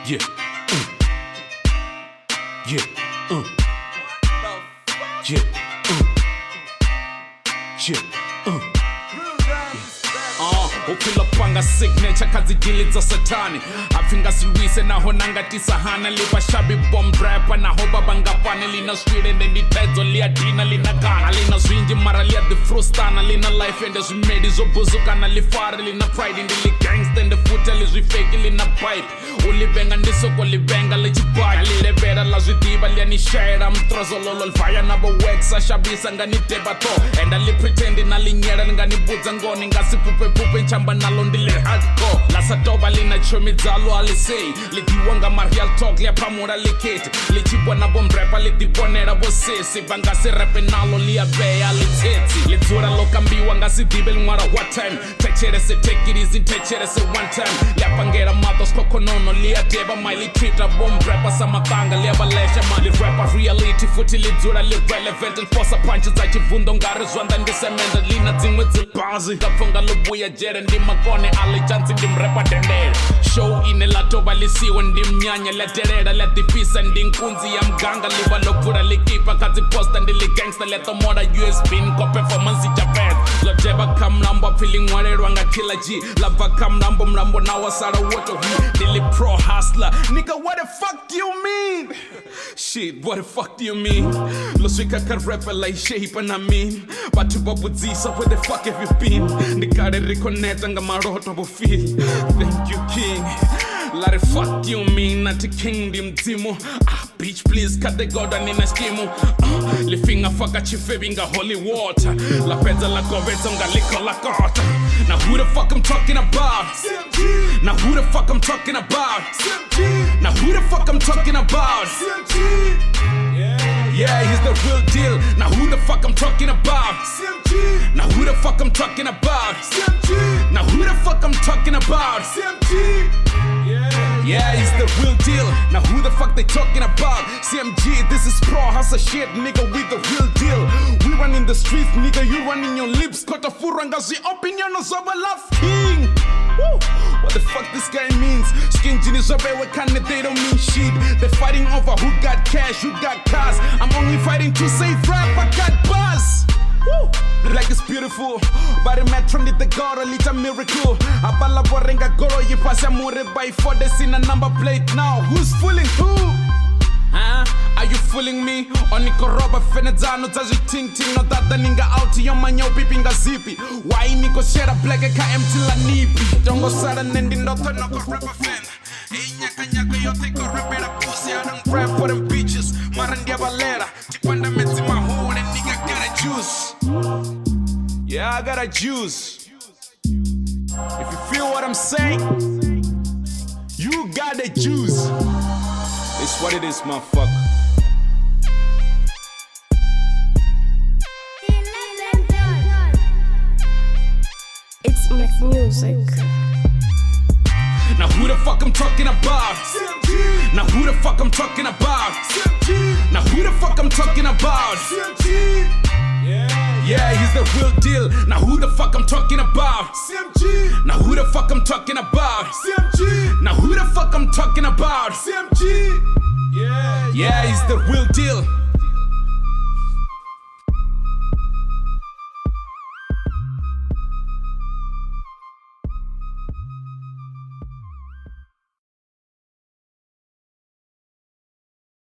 Yeah. Yeah. Yeah. Yeah. Uphilopanga signature kazidiliza satani afinga silwise naho nangatisahana libashabi bomb rapper naho babangapane lina street and then ditezo lia dina lina gana lina swinji mara lia the frustana lina life and as we made is obuzukana lifare lina pride in the gangsta and the footel is we fake lina pipe ulibenga ndisoko libenga lechibaya lilebera la zwidiba liani share mtrozo lolo fire nabo wexa shabisa ngani debato and ali pretend na linyera ngani budza ngoni ngasipupe pupe chamba nalo ndile hardcore lasatoba lina chomizalo alisei lidiwanga marial talk lia pamura likete lichibwa na bombrapa lidiponera bosesi bangasi rape nalo lia beya liteti litura lokambiwa ngasi dibel ngwara what time techere se take it easy techere se one time liapangera matos kokonono lia deba maili trita bombrapa samatanga lia balesha mali rapper reality futi litura li relevant and force punches za chivundo ngari zwanda ndisemenda lina dzimwe dzibazi kafunga lobuya jere ndimakone alichansi ndimrepa dendere show ine latoba lisiwe ndimnyanya leterera letifisa ndinkunzi ya mganga liba lokura likipa kazi posta ndili gangsta letomoda USB nko performance japet lojeba kamlambo feeling warerwa nga killer G lava kamlambo mlambo na wasara woto hi dili pro hustler nigga what the fuck do you mean shit what the fuck do you mean loswika ka rapper like shape and I mean batu babuzisa where the fuck have you been nikare reconnect nga maroto bo feel thank you king Let it fuck you mean not the kingdom timo bitch please cut the god and in a schemo lifinga fuck at you fibinga holy water la pezza la govetsa nga liko la kota now who the fuck I'm talking about CMG now who the fuck I'm talking about CMG now who the fuck I'm talking about CMG yeah he's the real deal now who the fuck I'm talking about CMG now who the fuck I'm talking about CMG now who the fuck I'm talking about CMG yeah, he's the real deal. Now who the fuck they talking about? CMG, this is pro hustle shit, nigga, we the real deal. We run in the streets, nigga, you run in your lips. Kota furangazi opinion of a love king. Woo. What the fuck this guy means? Skin jeans up we can they don't mean shit. They're fighting over who got cash, who got cars. I'm only fighting to save rap, I got buzz. Woo. Like it's beautiful, but it met from the Ghod, a little miracle. Abala borenga goro, you pass a mure by 4 days in a number plate now. Who's fooling who? Huh? Are you fooling me? Oni koroba fenezano taji ting ting no that the ninga out your manyo pipinga zippy. Why niko share a black ka empty la nipi? Don't go sudden ending no turn no rapper fan. Hey nyaka nyaka yo take a rapper a pussy I don't rap for them bitches. Marandia Valera, Chipanda Metsi my hole and nigga got a juice. Yeah, I got a juice. If you feel what I'm saying, you got the juice. It's what it is, motherfucker. It's my music. Now who the fuck I'm talking about? CMG. Now who the fuck I'm talking about? CMG. Now who the fuck I'm talking about? CMG. Yeah, he's the real deal. Now who the fuck I'm talking about? CMG. Now who the fuck I'm talking about? CMG. Now who the fuck I'm talking about? CMG. Yeah, he's the real deal.